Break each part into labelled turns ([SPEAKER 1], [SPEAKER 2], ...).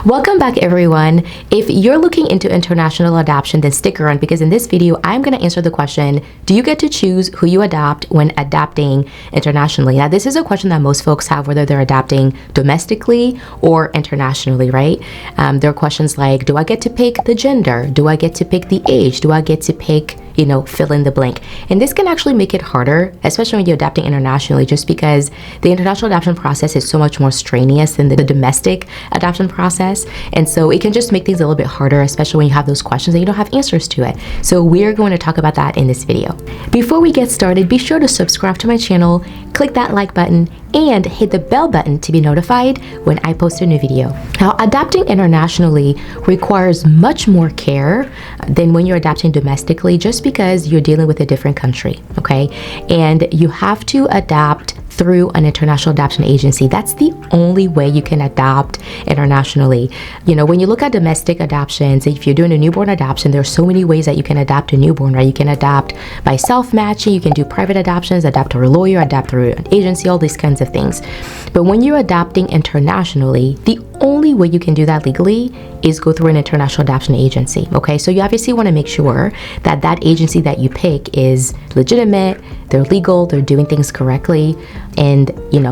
[SPEAKER 1] Welcome back, everyone. If you're looking into international adoption, then stick around because in this video, I'm going to answer the question, do you get to choose who you adopt when adopting internationally? Now, this is a question that most folks have, whether they're adopting domestically or internationally, right? There are questions like, do I get to pick the gender? Do I get to pick the age? Do I get to pick, fill in the blank? And this can actually make it harder, especially when you're adopting internationally, just because the international adoption process is so much more strenuous than the domestic adoption process. And so it can just make things a little bit harder, especially when you have those questions and you don't have answers to it. So we're going to talk about that in this video. Before we get started, be sure to subscribe to my channel, click that like button, and hit the bell button to be notified when I post a new video. Now, adopting internationally requires much more care than when you're adopting domestically, just because you're dealing with a different country, okay? And you have to adopt through an international adoption agency. That's the only way you can adopt internationally. When you look at domestic adoptions, if you're doing a newborn adoption, there's so many ways that you can adopt a newborn, right? You can adopt by self-matching, you can do private adoptions, adopt through a lawyer, adopt through an agency, all these kinds of things. But when you're adopting internationally, the only way you can do that legally is go through an international adoption agency, okay? So you obviously want to make sure that that agency that you pick is legitimate, they're legal, they're doing things correctly, and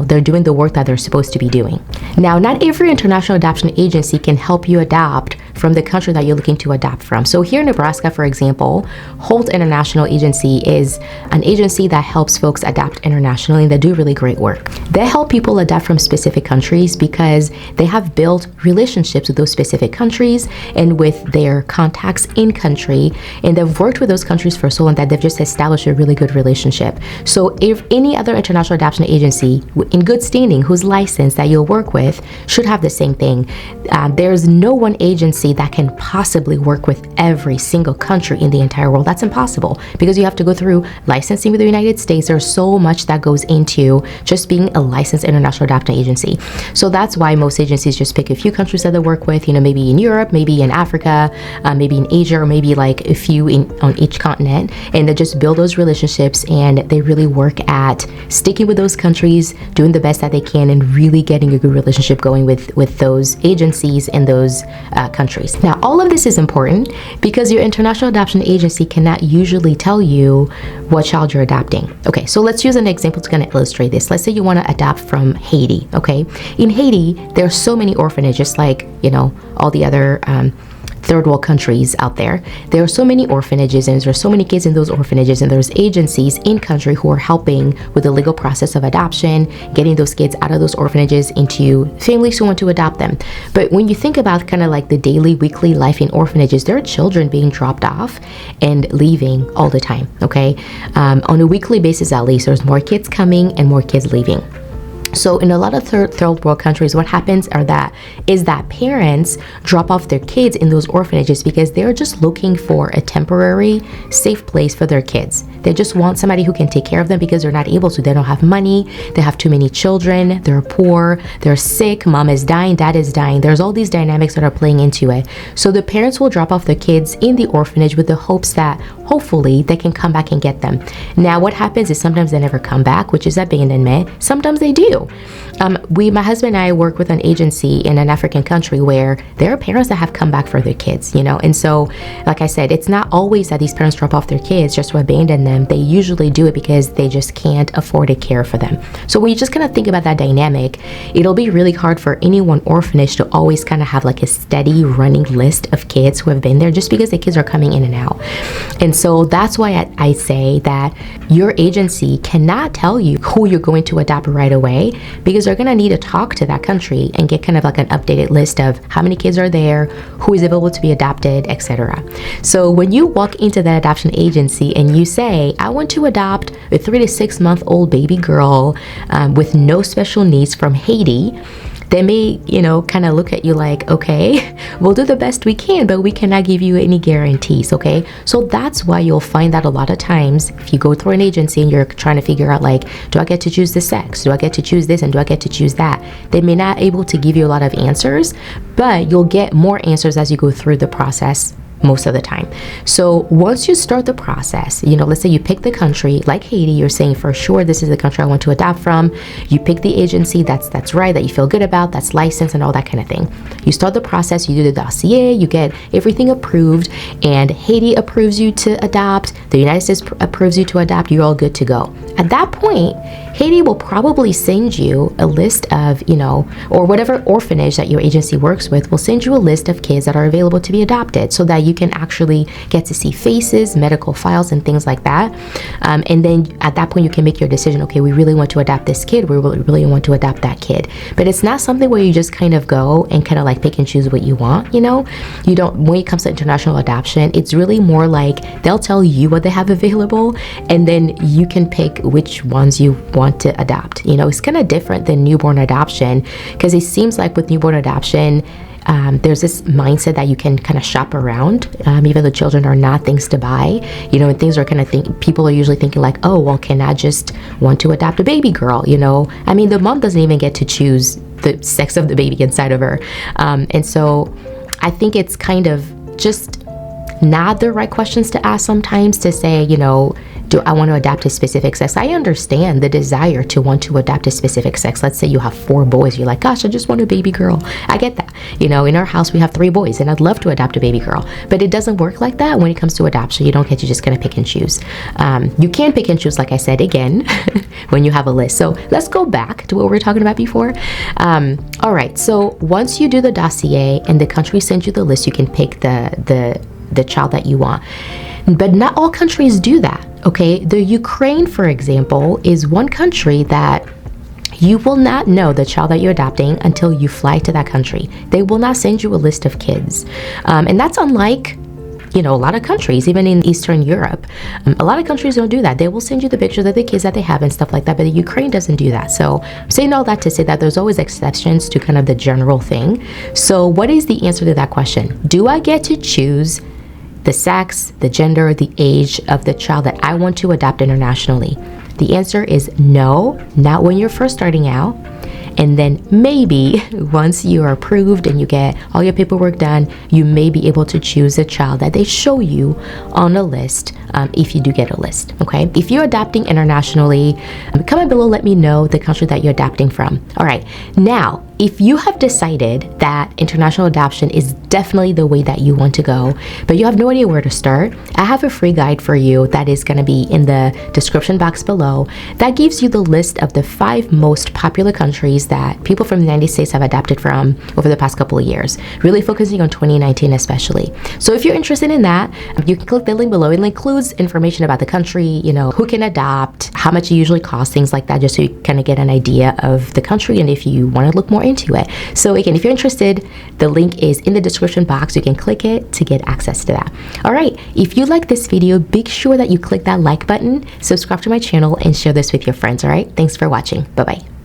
[SPEAKER 1] they're doing the work that they're supposed to be doing. Now, not every international adoption agency can help you adopt from the country that you're looking to adopt from. So here in Nebraska, for example, Holt International Agency is an agency that helps folks adopt internationally, and they do really great work. They help people adopt from specific countries because they have built relationships with those specific countries and with their contacts in country, and they've worked with those countries for so long that they've just established a really good relationship. So if any other international adoption agency in good standing who's licensed that you'll work with should have the same thing. There's no one agency that can possibly work with every single country in the entire world. That's impossible because you have to go through licensing with the United States. There's so much that goes into just being a licensed international adoption agency. So that's why most agencies just pick a few countries that they work with, maybe in Europe, maybe in Africa, maybe in Asia, or maybe like a few on each continent, and they just build those relationships, and they really work at sticking with those countries, doing the best that they can, and really getting a good relationship going with those agencies and those countries. Now, all of this is important because your international adoption agency cannot usually tell you what child you're adopting. Okay, so let's use an example to kind of illustrate this. Let's say you want to adopt from Haiti, okay? In Haiti, there are so many orphanages, like, all the other third world countries out there. There are so many orphanages, and there's so many kids in those orphanages, and there's agencies in country who are helping with the legal process of adoption, getting those kids out of those orphanages into families who want to adopt them. But when you think about kind of like the daily, weekly life in orphanages, there are children being dropped off and leaving all the time, okay? On a weekly basis, at least, there's more kids coming and more kids leaving. So in a lot of third world countries, what happens is that parents drop off their kids in those orphanages because they're just looking for a temporary, safe place for their kids. They just want somebody who can take care of them because they're not able to. They don't have money. They have too many children. They're poor. They're sick. Mom is dying. Dad is dying. There's all these dynamics that are playing into it. So the parents will drop off their kids in the orphanage with the hopes that hopefully they can come back and get them. Now, what happens is sometimes they never come back, which is abandonment. Sometimes they do. My husband and I work with an agency in an African country where there are parents that have come back for their kids, and so, like I said, it's not always that these parents drop off their kids just to abandon them. They usually do it because they just can't afford to care for them. So when you just kind of think about that dynamic, it'll be really hard for any one orphanage to always kind of have like a steady running list of kids who have been there, just because the kids are coming in and out. And so that's why I say that your agency cannot tell you who you're going to adopt right away, because they're going to need to talk to that country and get kind of like an updated list of how many kids are there, who is able to be adopted, etc. So when you walk into that adoption agency and you say, I want to adopt a 3 to 6 month old baby girl with no special needs from Haiti, they may, kind of look at you like, okay, we'll do the best we can, but we cannot give you any guarantees, okay? So that's why you'll find that a lot of times, if you go through an agency and you're trying to figure out like, do I get to choose the sex? Do I get to choose this? And do I get to choose that? They may not able to give you a lot of answers, but you'll get more answers as you go through the process most of the time. So once you start the process, let's say you pick the country, like Haiti, you're saying for sure this is the country I want to adopt from. You pick the agency that's right, that you feel good about, that's licensed and all that kind of thing. You start the process, you do the dossier, you get everything approved, and Haiti approves you to adopt, the United States approves you to adopt, you're all good to go. At that point, Haiti will probably send you a list of, or whatever orphanage that your agency works with will send you a list of kids that are available to be adopted, so that you can actually get to see faces, medical files, and things like that. And then at that point, you can make your decision. Okay, we really want to adopt this kid. We really want to adopt that kid. But it's not something where you just kind of go and kind of like pick and choose what you want. You don't. When it comes to international adoption, it's really more like they'll tell you what they have available, and then you can pick which ones you want to adopt. It's kind of different than newborn adoption, because it seems like with newborn adoption, there's this mindset that you can kind of shop around, even though children are not things to buy, and things are kind of people are usually thinking like, oh, well, can I just want to adopt a baby girl? I mean, the mom doesn't even get to choose the sex of the baby inside of her. And so I think it's kind of just not the right questions to ask sometimes, to say, do I want to adopt a specific sex? I understand the desire to want to adopt a specific sex. Let's say you have 4 boys. You're like, gosh, I just want a baby girl. I get that. In our house, we have 3 boys, and I'd love to adopt a baby girl. But it doesn't work like that when it comes to adoption. You don't get to just kind of pick and choose. You can pick and choose, like I said, again, when you have a list. So let's go back to what we were talking about before. All right. So once you do the dossier and the country sends you the list, you can pick the child that you want. But not all countries do that. Okay, the Ukraine, for example, is one country that you will not know the child that you're adopting until you fly to that country. They will not send you a list of kids. And that's unlike, a lot of countries, even in Eastern Europe. A lot of countries don't do that. They will send you the pictures of the kids that they have and stuff like that, but the Ukraine doesn't do that. So I'm saying all that to say that there's always exceptions to kind of the general thing. So what is the answer to that question? Do I get to choose the sex, the gender, the age of the child that I want to adopt internationally? The answer is no, not when you're first starting out. And then maybe once you are approved and you get all your paperwork done, you may be able to choose a child that they show you on a list, if you do get a list, okay? If you're adopting internationally, comment below, let me know the country that you're adopting from. All right, now, if you have decided that international adoption is definitely the way that you want to go, but you have no idea where to start, I have a free guide for you that is going to be in the description box below. That gives you the list of the 5 most popular countries that people from the United States have adopted from over the past couple of years, really focusing on 2019 especially. So if you're interested in that, you can click the link below. It includes information about the country, who can adopt, how much it usually costs, things like that, just so you kind of get an idea of the country and if you want to look more into it. So again, if you're interested, the link is in the description box. You can click it to get access to that. All right, if you like this video, be sure that you click that like button, subscribe to my channel, and share this with your friends. All right, thanks for watching. Bye-bye.